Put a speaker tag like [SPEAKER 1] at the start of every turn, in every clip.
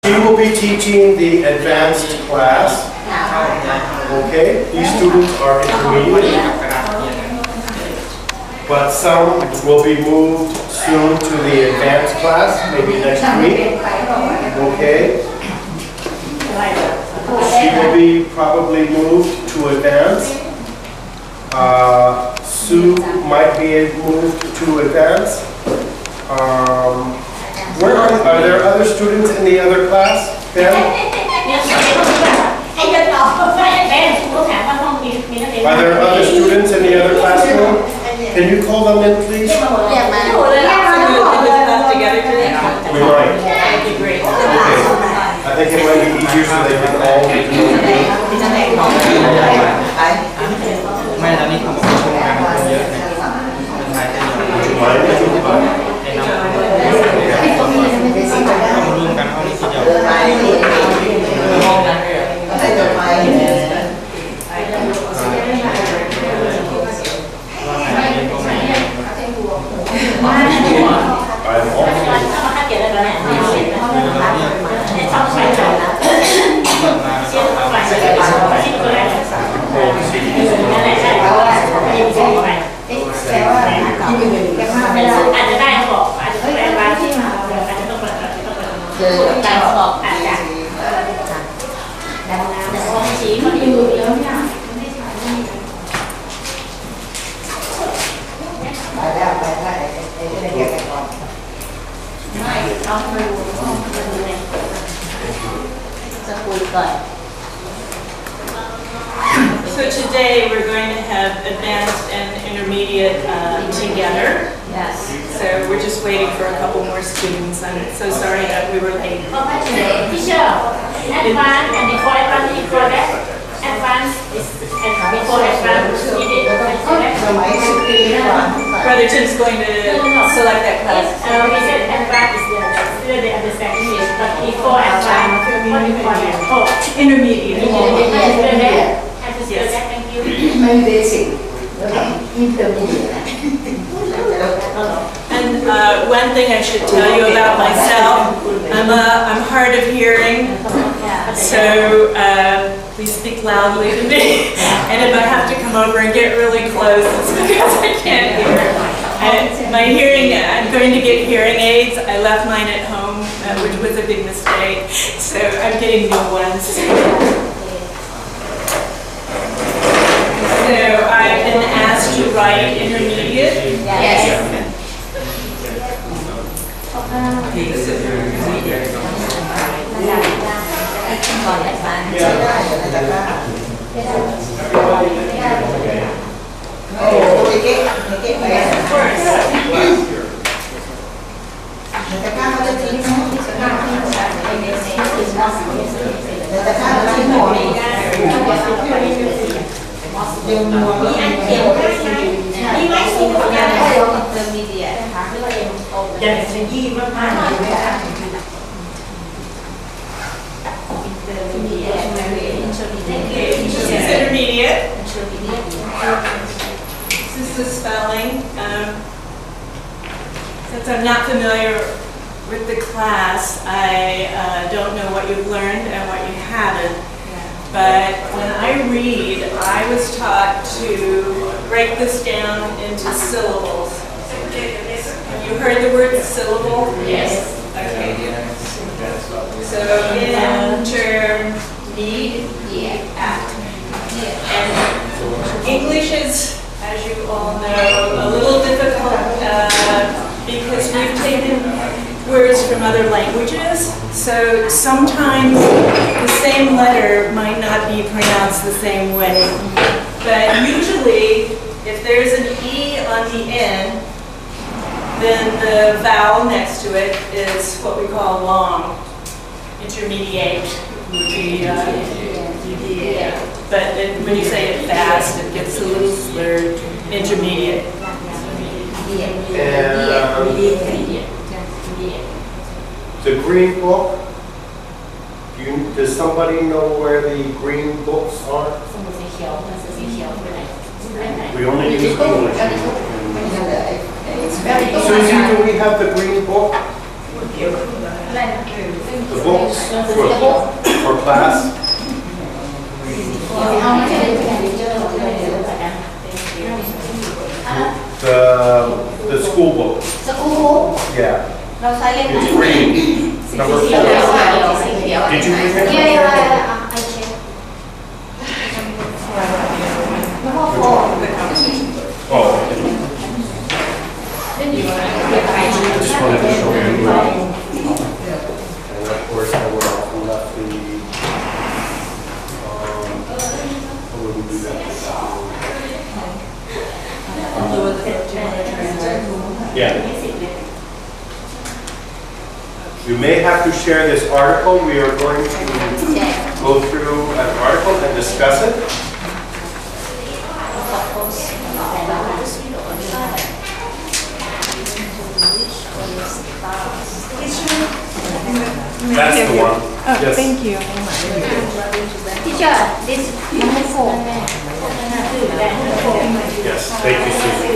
[SPEAKER 1] She will be teaching the advanced class. Okay, these students are intermediate, but some will be moved soon to the advanced class, maybe next week. Okay. She will be probably moved to advanced. Sue might be moved to advanced. Are there other students in the other class, Ben? Are there other students in the other classroom? Can you call them in, please? We might.
[SPEAKER 2] That'd be great.
[SPEAKER 1] Okay. I think it might be easier so they can all get to know you.
[SPEAKER 3] ไม่ตอนนี้ผมก็ทำงานคนเยอะนะคนไทยได้เยอะ
[SPEAKER 1] Would you mind if you would?
[SPEAKER 3] แนะนำต้องร่วมกันห้องนี้ทีเดียวห้องนั้นเลย
[SPEAKER 2] อาจจะได้เขาบอกอาจจะต้องแรงบ้านที่มาอาจจะต้องเปิดการสอบอาจจะแต่พอชี้มันอยู่แล้วเนี่ยไม่เอาไปดูเนี่ยจะคุยก่อน
[SPEAKER 4] So today we're going to have advanced and intermediate together.
[SPEAKER 2] Yes.
[SPEAKER 4] So we're just waiting for a couple more students. I'm so sorry that we were late.
[SPEAKER 2] Teacher, advanced and before advanced, before that, advanced is before advanced.
[SPEAKER 4] Brother Tim's going to select that class.
[SPEAKER 2] We said advanced is still the understanding is, but before advanced, what do you call that? Oh,
[SPEAKER 4] Intermediate.
[SPEAKER 2] yes. Thank you.
[SPEAKER 5] Maybe basic, intermediate.
[SPEAKER 4] And one thing I should tell you about myself, I'm hard of hearing, so please speak loudly to me. And if I have to come over and get really close, it's because I can't hear. My hearing, I'm going to get hearing aids. I left mine at home, which was a big mistake, so I'm getting new ones. So I've been asked to write intermediate.
[SPEAKER 2] Yes.
[SPEAKER 4] Intermediate. This is the spelling. Since I'm not familiar with the class, I don't know what you've learned and what you haven't. But when I read, I was taught to break this down into syllables. Have you heard the word syllable?
[SPEAKER 2] Yes.
[SPEAKER 4] Okay. So intermediate. And English is, as you all know, a little difficult because we've taken words from other languages. So sometimes the same letter might not be pronounced the same way. But usually, if there's an E on the end, then the vowel next to it is what we call long. Intermediate would be but when you say it fast, it gets a little slurred. Intermediate.
[SPEAKER 1] The green book, does somebody know where the green books are? We only use English.
[SPEAKER 5] It's very good.
[SPEAKER 1] Susie, do we have the green book? The books for class. The school book.
[SPEAKER 5] School.
[SPEAKER 1] Yeah. It's green. Number 4. Did you bring it?
[SPEAKER 5] Yeah, I check. Number 4.
[SPEAKER 1] Oh, okay. I just wanted to show you. And of course, I would have left the, I wouldn't do that. Yeah. You may have to share this article. We are going to go through an article and discuss it. That's the one.
[SPEAKER 4] Oh,
[SPEAKER 1] Yes.
[SPEAKER 4] thank you.
[SPEAKER 5] Teacher, this number 4.
[SPEAKER 1] Yes, thank you, Susan.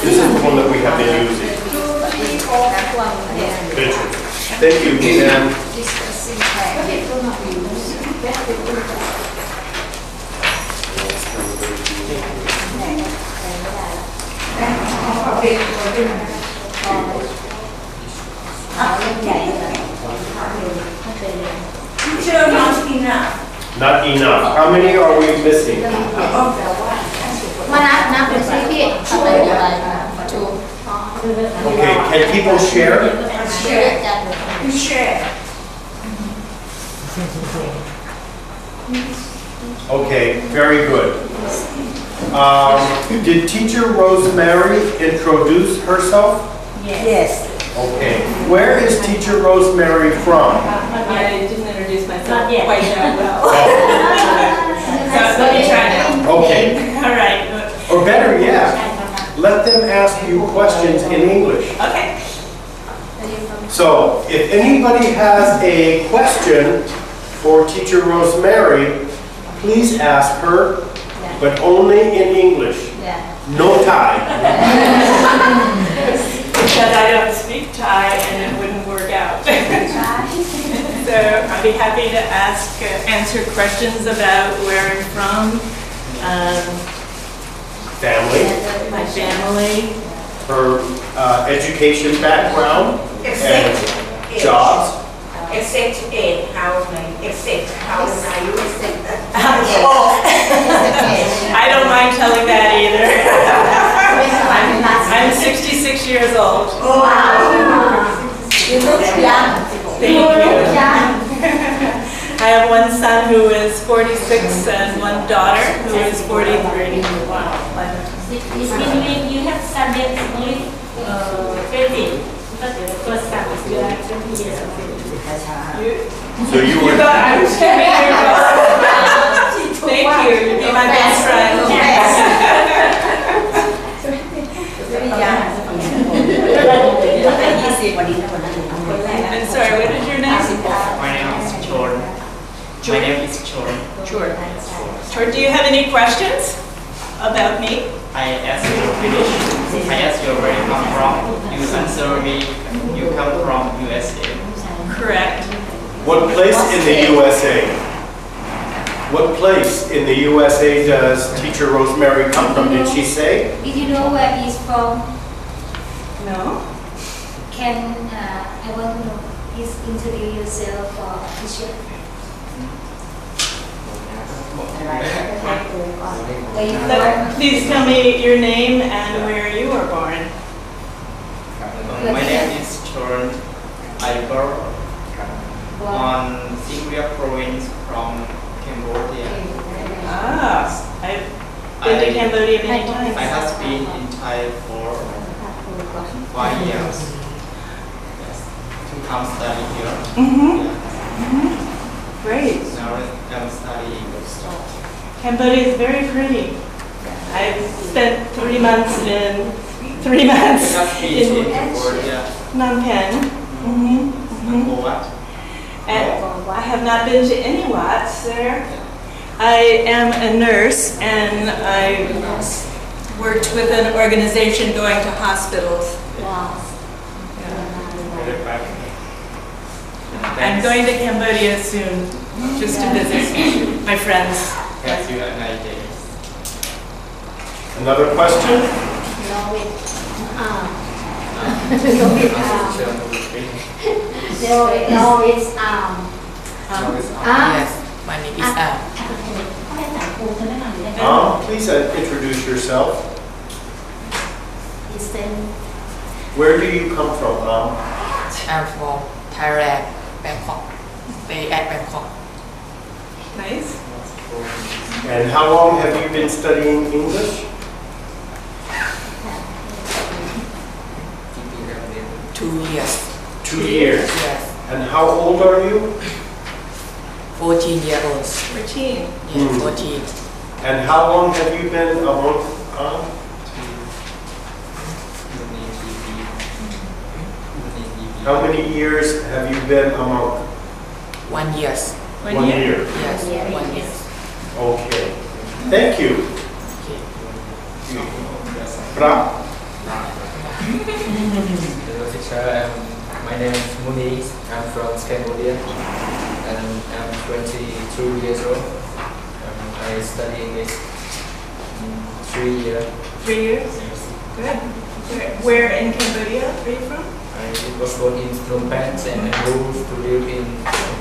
[SPEAKER 1] This is the one that we have been using. Picture. Thank you, and
[SPEAKER 5] Teacher, not enough.
[SPEAKER 1] not enough. How many are we missing? Okay, can people share?
[SPEAKER 5] Share.
[SPEAKER 1] Okay, very good. Did teacher Rosemary introduce herself?
[SPEAKER 5] Yes.
[SPEAKER 1] Okay, where is teacher Rosemary from?
[SPEAKER 4] I didn't introduce myself
[SPEAKER 2] Not yet.
[SPEAKER 4] quite that well.
[SPEAKER 1] Oh,
[SPEAKER 4] So let me try now.
[SPEAKER 1] okay,
[SPEAKER 4] All right.
[SPEAKER 1] or better yet, let them ask you questions in English.
[SPEAKER 4] Okay.
[SPEAKER 1] So, if anybody has a question for teacher Rosemary, please ask her, but only in English. No Thai.
[SPEAKER 4] Because I don't speak Thai and it wouldn't work out. So I'd be happy to answer questions about where I'm from,
[SPEAKER 1] Family,
[SPEAKER 4] my family.
[SPEAKER 1] her education background, and jobs.
[SPEAKER 5] Except 8 hours, except how old are you?
[SPEAKER 4] I don't mind telling that either. I'm 66 years old.
[SPEAKER 5] Wow. You look young.
[SPEAKER 4] Thank you. I have one son who is 46 and one daughter who is 43.
[SPEAKER 2] This means you have studied only 20, but the first time is you are 20 years old.
[SPEAKER 1] So you
[SPEAKER 4] You
[SPEAKER 1] were,
[SPEAKER 4] got, I was giving you Thank you, you'd be my best friend. And sorry, what is your name?
[SPEAKER 3] My name is Chor. My name is Chor.
[SPEAKER 4] Sure. Or do you have any questions about me?
[SPEAKER 3] I ask you British. I ask you where you come from. You answer me. You come from USA.
[SPEAKER 4] Correct.
[SPEAKER 1] what place in the USA? What place in the USA does teacher Rosemary come from? Did she say?
[SPEAKER 6] Did you know where he's from?
[SPEAKER 4] No?
[SPEAKER 6] Can I want to know? Please introduce yourself for teacher. Where you from?
[SPEAKER 4] Please tell me your name and where you were born.
[SPEAKER 3] My name is Chor. I born on Singapore province from Cambodia.
[SPEAKER 4] Ah, I've been to Cambodia many
[SPEAKER 3] I
[SPEAKER 4] times.
[SPEAKER 3] have been in Thai for 5 years. Yes. To come study here.
[SPEAKER 4] Mm-hmm.
[SPEAKER 3] Yeah.
[SPEAKER 4] Great.
[SPEAKER 3] Now I'm studying.
[SPEAKER 4] Cambodia is very pretty. I've spent 3 months in 3
[SPEAKER 3] I
[SPEAKER 4] months
[SPEAKER 3] have been
[SPEAKER 4] in
[SPEAKER 3] to Cambodia.
[SPEAKER 4] Phnom Penh. Mm-hmm. Mm-hmm.
[SPEAKER 3] For what?
[SPEAKER 4] And I have not been to any Watts there. I am a nurse and I worked with an organization going to hospitals.
[SPEAKER 6] Wow.
[SPEAKER 4] I'm going to Cambodia soon, just to visit my friends.
[SPEAKER 3] Have you a nice day?
[SPEAKER 1] Another question?
[SPEAKER 7] Yes, my name is Am.
[SPEAKER 1] Please introduce yourself. Where do you come from,
[SPEAKER 7] I'm from Thailand, Bangkok. Stay at Bangkok.
[SPEAKER 4] Nice.
[SPEAKER 1] And how long have you been studying English?
[SPEAKER 7] 2 years.
[SPEAKER 1] 2 years.
[SPEAKER 7] Yes.
[SPEAKER 1] And how old are you?
[SPEAKER 7] 14 years old.
[SPEAKER 4] 14.
[SPEAKER 7] Yes, 14.
[SPEAKER 1] And how long have you been a monk? How many years have you been a monk?
[SPEAKER 7] 1 year.
[SPEAKER 1] 1 year.
[SPEAKER 7] Yes, 1 year.
[SPEAKER 1] Okay. Thank you.
[SPEAKER 7] Okay.
[SPEAKER 1] Pra?
[SPEAKER 3] Hello teacher, my name is Muniz. I'm from Cambodia and I'm 22 years old. I study English 3 years.
[SPEAKER 4] 3 years? Good. Where in Cambodia are you from?
[SPEAKER 3] I was born in Phnom Penh and I moved to live in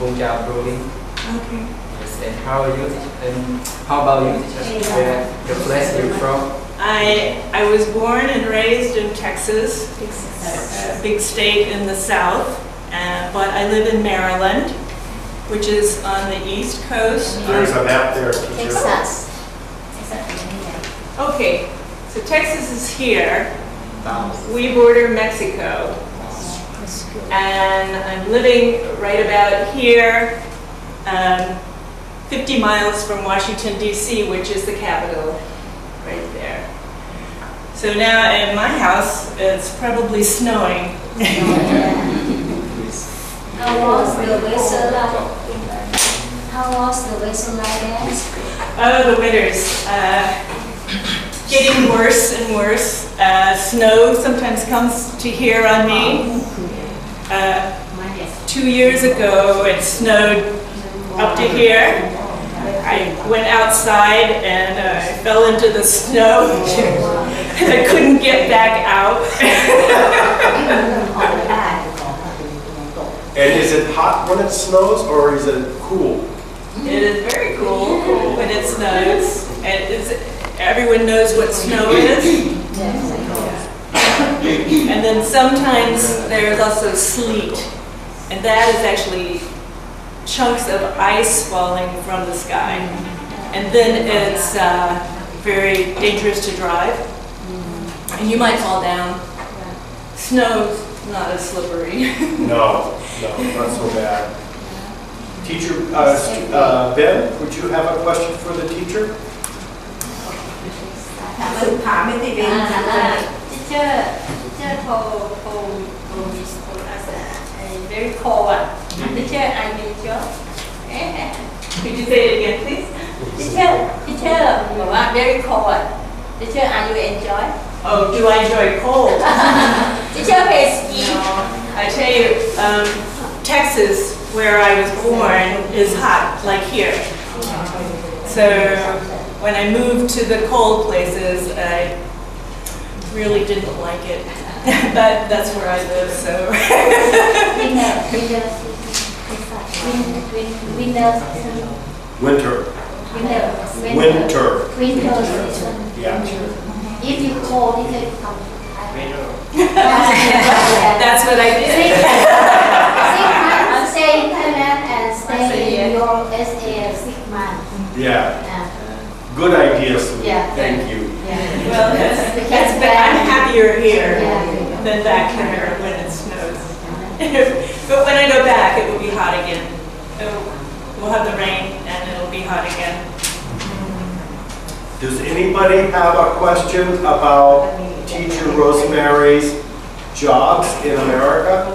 [SPEAKER 3] Vung Chau province.
[SPEAKER 4] Okay.
[SPEAKER 3] Yes, and how are you? And how about you, teacher? Where the place you're from?
[SPEAKER 4] I was born and raised in Texas, a big state in the south, but I live in Maryland, which is on the east coast.
[SPEAKER 1] There's a map there, teacher.
[SPEAKER 4] Okay, so Texas is here. We border Mexico. And I'm living right about here, 50 miles from Washington, D.C., which is the capital, right there. So now in my house, it's probably snowing.
[SPEAKER 6] How was the weather like? How was the weather like there?
[SPEAKER 4] Oh, the winters. Getting worse and worse. Snow sometimes comes to here on me. 2 years ago, it snowed up to here. I went outside and I fell into the snow. And I couldn't get back out.
[SPEAKER 1] And is it hot when it snows or is it cool?
[SPEAKER 4] It is very cool when it snows. And everyone knows what snow is. And then sometimes there's also sleet. And that is actually chunks of ice falling from the sky. And then it's very dangerous to drive. And you might fall down. Snow's not as slippery.
[SPEAKER 1] No, not so bad. Teacher, Ben, would you have a question for the teacher?
[SPEAKER 5] Teacher told us very cold. Teacher, are you enjoy?
[SPEAKER 4] Could you say it again, please?
[SPEAKER 5] Teacher, very cold. Teacher, are you enjoy?
[SPEAKER 4] Oh, do I enjoy cold?
[SPEAKER 5] Teacher, play ski.
[SPEAKER 4] I tell you, Texas, where I was born, is hot, like here. So when I moved to the cold places, I really didn't like it. But that's where I live, so.
[SPEAKER 1] Winter.
[SPEAKER 6] Winter season.
[SPEAKER 1] Yeah.
[SPEAKER 6] If you cold, you can come.
[SPEAKER 4] That's what I did.
[SPEAKER 6] 6 months, stay in Thailand and stay in your SA 6 months.
[SPEAKER 1] Yeah. Good idea, Sue.
[SPEAKER 6] Yeah.
[SPEAKER 1] Thank you.
[SPEAKER 4] Well, I'm happier here than back there when it snows. But when I go back, it will be hot again. We'll have the rain and it'll be hot again.
[SPEAKER 1] Does anybody have a question about Teacher Rosemary's jobs in America?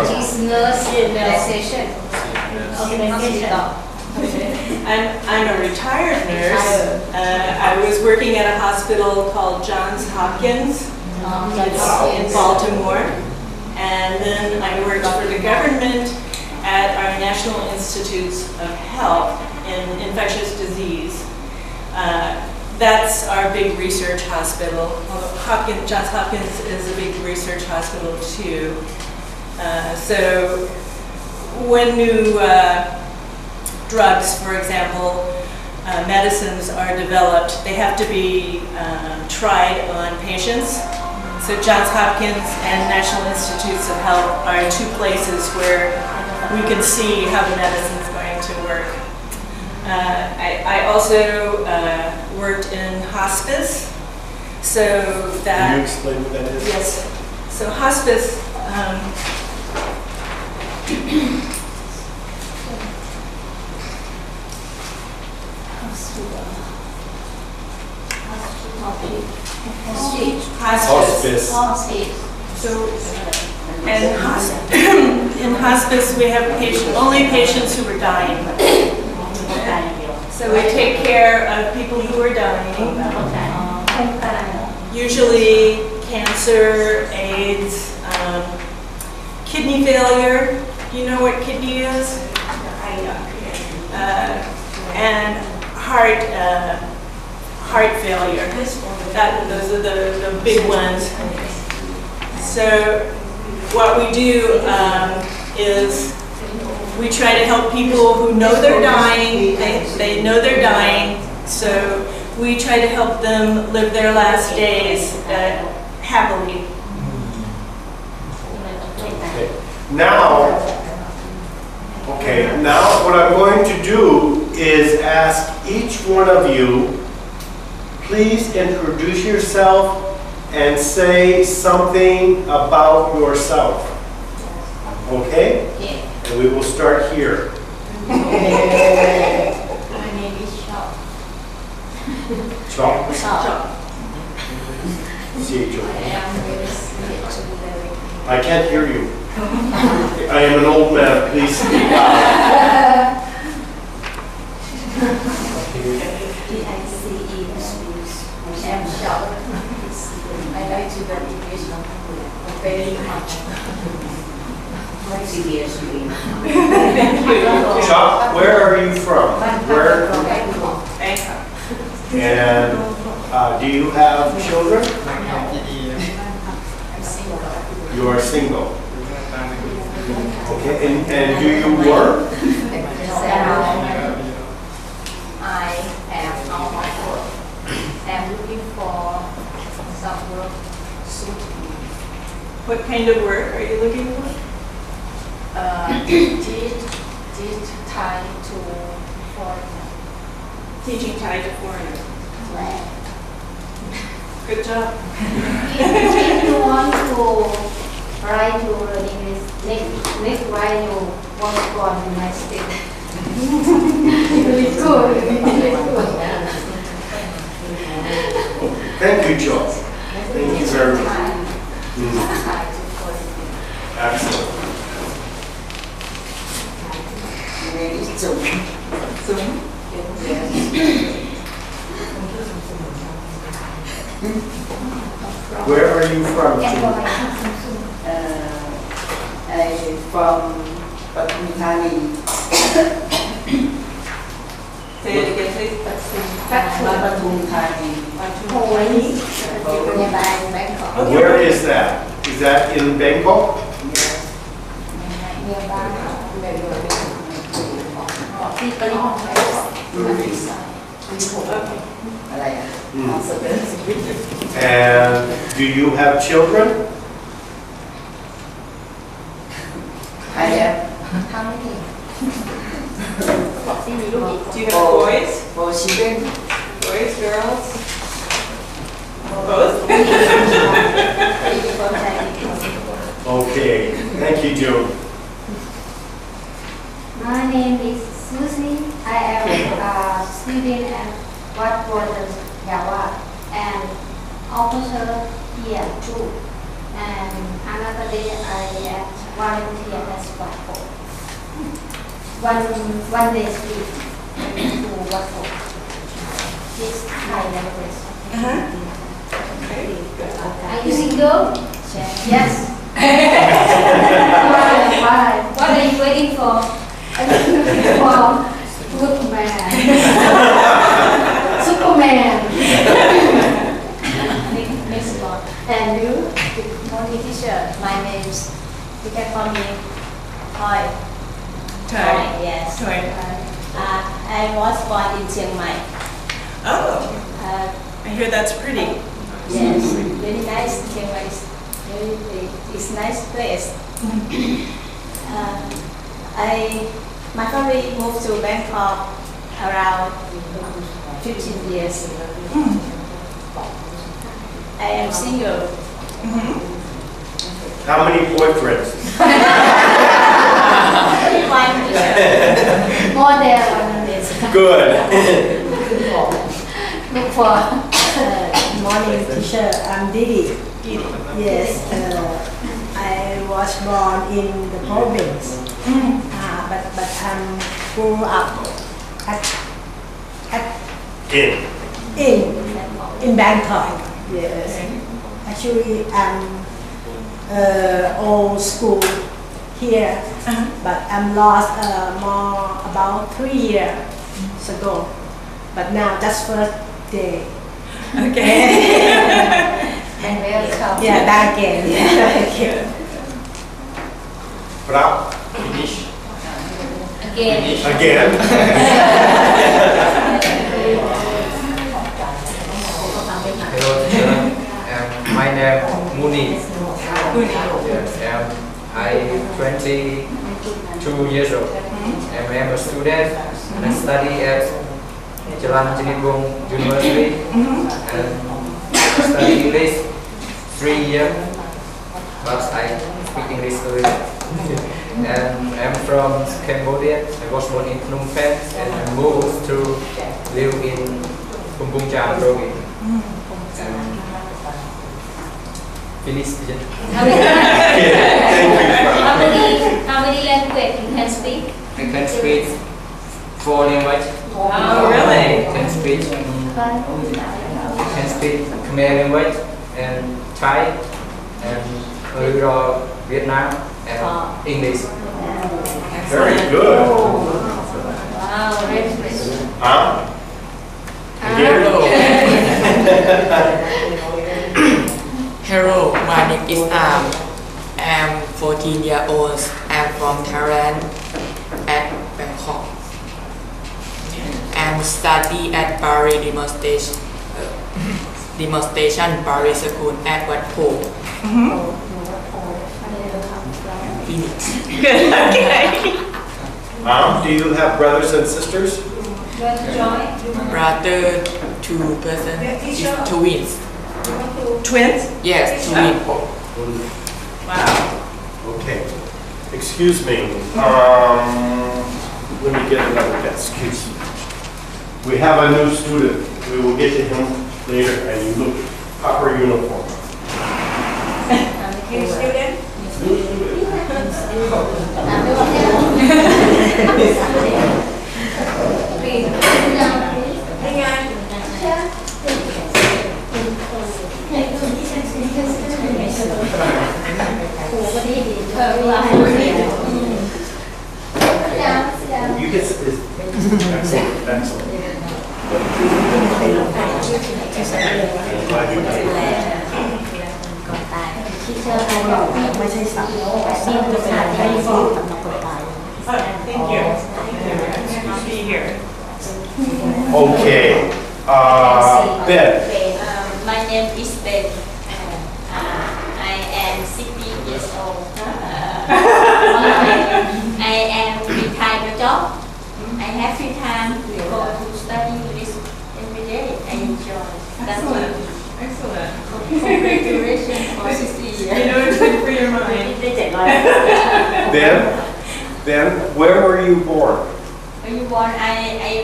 [SPEAKER 6] She's nurse organization.
[SPEAKER 4] I'm a retired nurse. I was working at a hospital called Johns Hopkins. It's in Baltimore. and then I worked for the government at our National Institutes of Health in infectious disease. That's our big research hospital. Although Johns Hopkins is a big research hospital too. So when new drugs, for example, medicines are developed, they have to be tried on patients. So Johns Hopkins and National Institutes of Health are two places where we can see how the medicine is going to work. I also worked in hospice, so that...
[SPEAKER 1] Can you explain what that is?
[SPEAKER 4] Yes. So hospice,
[SPEAKER 1] Hospice.
[SPEAKER 4] So, and in hospice we have only patients who are dying. So we take care of people who are dying, usually cancer, AIDS, kidney failure. Do you know what kidney is? And heart failure. Those are the big ones. So what we do is we try to help people who know they're dying. They know they're dying, so we try to help them live their last days happily.
[SPEAKER 1] Now what I'm going to do is ask each one of you, please introduce yourself and say something about yourself. Okay?
[SPEAKER 5] Yeah.
[SPEAKER 1] And we will start here.
[SPEAKER 5] My name is Chop.
[SPEAKER 1] Chop.
[SPEAKER 5] Chop.
[SPEAKER 1] C-H-O.
[SPEAKER 5] I am very sweet to very.
[SPEAKER 1] I can't hear you. I am an old man. Please speak loud.
[SPEAKER 5] P-I-C-E. I am Chop. I like to learn English very much.
[SPEAKER 1] Chop, where are you from? Where?
[SPEAKER 4] Bangkok.
[SPEAKER 1] And do you have children?
[SPEAKER 5] I'm single.
[SPEAKER 1] You are single. Okay, and do you work?
[SPEAKER 5] I am out of work. I'm looking for some work soon.
[SPEAKER 4] What kind of work are you looking for?
[SPEAKER 5] Teach Thai to foreigner.
[SPEAKER 4] Teaching Thai to foreigners. Good job.
[SPEAKER 6] If you want to try to learn English, next while you want to go to United States. Really good.
[SPEAKER 1] Thank you, Joe. Thank you very much. Excellent. Where are you from?
[SPEAKER 8] I'm from Patum.
[SPEAKER 4] Say it again, please.
[SPEAKER 1] Where is that? Is that in Bangkok? And do you have children?
[SPEAKER 8] I have
[SPEAKER 4] Do you have boys?
[SPEAKER 8] 4 children.
[SPEAKER 4] Boys, girls? Both?
[SPEAKER 1] Okay, thank you, Joe.
[SPEAKER 6] My name is Susie. I am a student at Water Java and officer here too. And another day I am volunteer as Water. One day a week to Water. It's Thai language.
[SPEAKER 4] Okay, good.
[SPEAKER 6] Are you single? Yes. Why? What are you waiting for? Good man. Superman.
[SPEAKER 5] Next one.
[SPEAKER 6] And you?
[SPEAKER 5] Morning teacher. My name's, you can call me Toy.
[SPEAKER 4] Toy.
[SPEAKER 5] Yes.
[SPEAKER 4] Toy.
[SPEAKER 5] I was born in Chiang Mai.
[SPEAKER 4] Oh, I hear that's pretty.
[SPEAKER 5] Yes, very nice. Chiang Mai is very big. It's nice place. My family moved to Bangkok around 15 years ago. I am single.
[SPEAKER 1] How many boyfriends?
[SPEAKER 5] One teacher.
[SPEAKER 6] More than
[SPEAKER 1] Good.
[SPEAKER 6] look for.
[SPEAKER 9] Morning, teacher. I'm Didi. Yes, I was born in the province, but grew up in Bangkok. Yes, actually I'm old school here, but I'm lost more about 3 years ago. But now just first day.
[SPEAKER 4] Okay.
[SPEAKER 5] And welcome.
[SPEAKER 9] Yeah, back again. Thank you.
[SPEAKER 1] Bravo. Finish.
[SPEAKER 5] Again.
[SPEAKER 1] Again.
[SPEAKER 3] Hello, teacher. My name is Muni. Yes, I'm 22 years old. I'm a student. I study at Jalan Jenibung University. And I study English 3 years. But I speak English a little. And I'm from Cambodia. I was born in Phnom Penh and I moved to live in Bumbung Cham province. Finish.
[SPEAKER 5] How many languages you can speak?
[SPEAKER 3] I can speak 4 languages.
[SPEAKER 4] Oh, really?
[SPEAKER 3] I can speak Khmer language and Thai and a little Vietnam and English.
[SPEAKER 1] Very good.
[SPEAKER 5] Wow, very good.
[SPEAKER 1] Again.
[SPEAKER 7] Hello, my name is I'm 14 years old. I'm from Thailand at Bangkok. I'm study at Paris demonstration Paris School at Wat Po. Phoenix.
[SPEAKER 4] Good. Okay.
[SPEAKER 1] Do you have brothers and sisters?
[SPEAKER 7] Brother, 2 person is twins.
[SPEAKER 4] Twins?
[SPEAKER 7] Yes, twins.
[SPEAKER 4] Wow.
[SPEAKER 1] Okay. Excuse me. Let me get another desk. Excuse me. We have a new student. We will get to him later, and you look proper uniform.
[SPEAKER 4] New student?
[SPEAKER 1] New student.
[SPEAKER 4] Hang on.
[SPEAKER 1] You get this. Excellent. Excellent. Glad you came.
[SPEAKER 9] ไม่ใช่สัตว์จะเป็นอะไรที่ฟอกสำหรับคนตาย
[SPEAKER 4] Thank you. I'll be here.
[SPEAKER 1] Okay. Ben.
[SPEAKER 5] My name is Ben. I am 16 years old. I am retired job. I have free time to go to study English every day. I enjoy. That's
[SPEAKER 4] Excellent. Excellent.
[SPEAKER 5] Congratulations for 60 years.
[SPEAKER 4] You know it's good for your mind.
[SPEAKER 1] Ben, where were you born?
[SPEAKER 5] When you born, I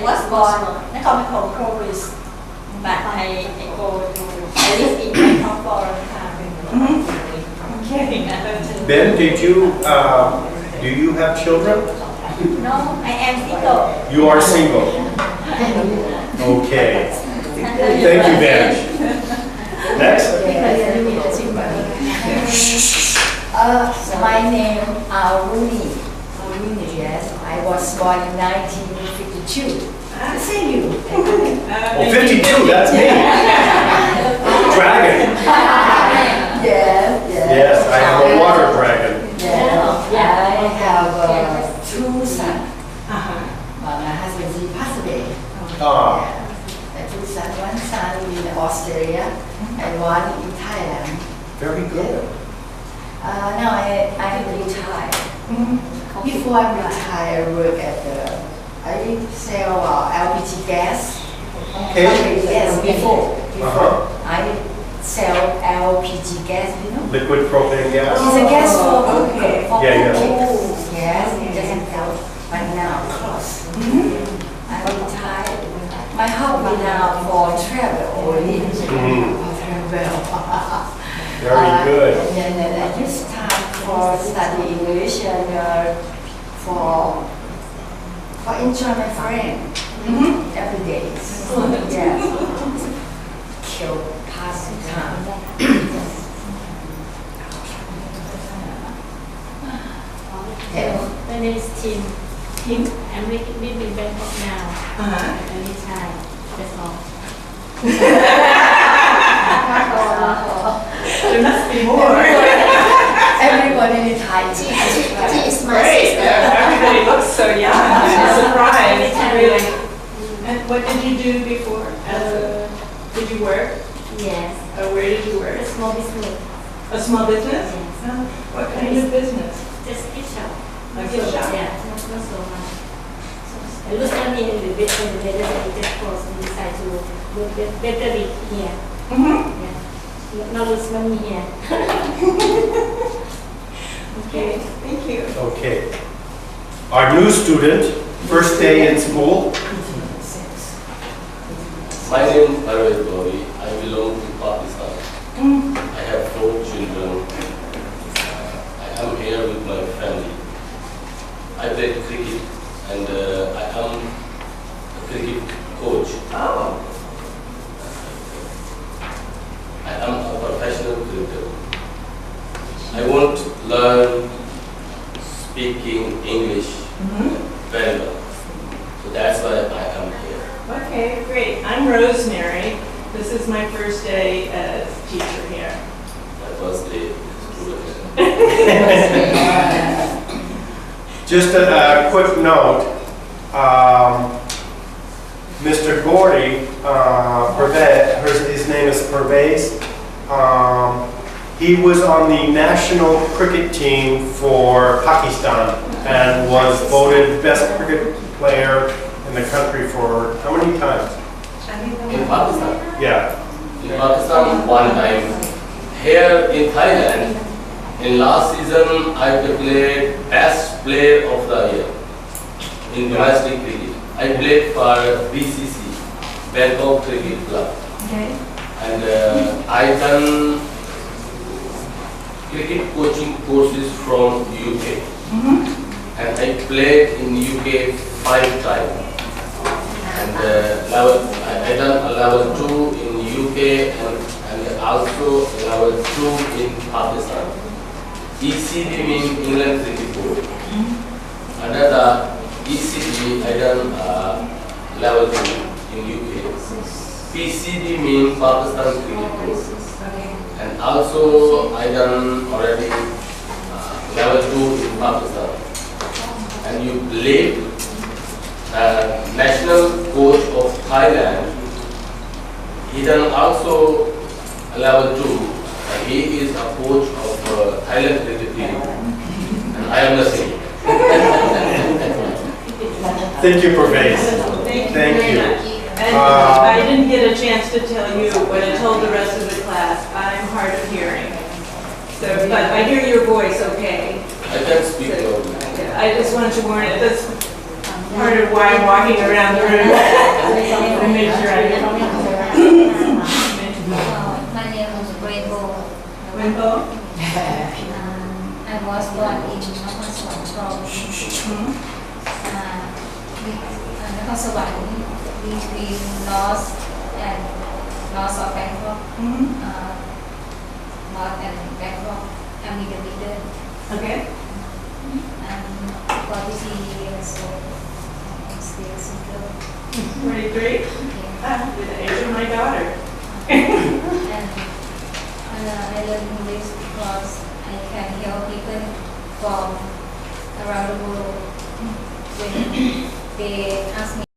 [SPEAKER 5] was born in Bangkok province, but I live in Bangkok for a long time.
[SPEAKER 4] Okay.
[SPEAKER 1] Ben, do you have children?
[SPEAKER 5] No, I am single.
[SPEAKER 1] You are single. Okay. Thank you, Ben. Next.
[SPEAKER 8] My name Rooney. Yes, I was born in 1952. See you.
[SPEAKER 1] Oh, 52, that's me. Dragon.
[SPEAKER 8] Yes.
[SPEAKER 1] Yes, I am a water dragon.
[SPEAKER 8] I have 2 sons. My husband he passed away.
[SPEAKER 1] Ah,
[SPEAKER 8] Yeah. 2 sons, 1 son in Australia and 1 in Thailand.
[SPEAKER 1] very good.
[SPEAKER 8] Now I am retired. Before I retire, I work at I sell LPG gas.
[SPEAKER 1] Okay.
[SPEAKER 8] Yes, before
[SPEAKER 1] Uh-huh.
[SPEAKER 8] I sell LPG gas, you know.
[SPEAKER 1] Liquid propane gas.
[SPEAKER 8] It's a gas for
[SPEAKER 1] Yeah, yeah.
[SPEAKER 8] cooking. Yes, it doesn't help. But now, of course, I'm retired. My hobby now for travel only. Travel.
[SPEAKER 1] Very good.
[SPEAKER 8] And then I just time for study English and for enjoy my friend every day. Yes. Kill passing time.
[SPEAKER 2] My name is Tim. I'm living in Bangkok now. Anytime. That's all.
[SPEAKER 4] There must be more.
[SPEAKER 8] Everybody in Thai.
[SPEAKER 6] She is my
[SPEAKER 4] Great.
[SPEAKER 6] sister.
[SPEAKER 4] Everybody looks so young. I'm surprised.
[SPEAKER 2] Anytime.
[SPEAKER 4] Really. And what did you do before? Did you work?
[SPEAKER 2] Yes.
[SPEAKER 4] Where did you work?
[SPEAKER 2] A small business.
[SPEAKER 4] A small business?
[SPEAKER 2] Yes.
[SPEAKER 4] What kind of business?
[SPEAKER 2] Just gift shop.
[SPEAKER 4] A gift shop?
[SPEAKER 2] Yeah, not so much. I was studying a little bit and then I just closed and decided to work better here. Yeah. Not lose money here.
[SPEAKER 4] Okay, thank you.
[SPEAKER 1] Okay. Our new student, first day in school.
[SPEAKER 10] My name is Rosemary. I belong to Pakistan. I have 4 children. I am here with my family. I play cricket and I am a cricket coach.
[SPEAKER 4] Oh.
[SPEAKER 10] I am a professional cricketer. I want to learn speaking English very well. So that's why I am here.
[SPEAKER 4] Okay, great. I'm Rosemary. This is my first day as teacher here.
[SPEAKER 10] My first day student.
[SPEAKER 1] Just a quick note. Mr. Gordy, his name is Pervez. He was on the national cricket team for Pakistan and was voted best cricket player in the country for how many times?
[SPEAKER 10] In Pakistan?
[SPEAKER 1] Yeah.
[SPEAKER 10] In Pakistan, 1 time. Here in Thailand, in last season, I played best player of the year in domestic cricket. I played for BCC, Bangkok Cricket Club.
[SPEAKER 4] Okay.
[SPEAKER 10] And I done cricket coaching courses from UK. And I played in UK 5 times. And I done a level 2 in UK and also level 2 in Pakistan. ECD means England Cricket Board. Under the ECD, I done level 2 in UK. PCD means Pakistan Cricket Board. And also I done already level 2 in Pakistan. And you played national coach of Thailand. He done also level 2. He is a coach of Thailand cricket team. And I am the same.
[SPEAKER 1] Thank you, Pervez.
[SPEAKER 4] Thank you very much. And I didn't get a chance to tell you what I told the rest of the class. I'm hard of hearing. So, but I hear your voice okay.
[SPEAKER 10] I can speak loudly.
[SPEAKER 4] I just wanted to warn you, that's part of why I'm walking around the room. To make sure I hear.
[SPEAKER 6] My name is Rainbow.
[SPEAKER 4] Rainbow?
[SPEAKER 6] I was born in Nakhon Sawan Nakhon Sawan between north of Bangkok, north and Bangkok.
[SPEAKER 5] I'm middle.
[SPEAKER 4] Okay.
[SPEAKER 5] I'm 43 years old. I'm still single.
[SPEAKER 4] 43?
[SPEAKER 5] Yeah.
[SPEAKER 4] With the age of my daughter.
[SPEAKER 5] And I learn English because I can help people from around the world when they ask me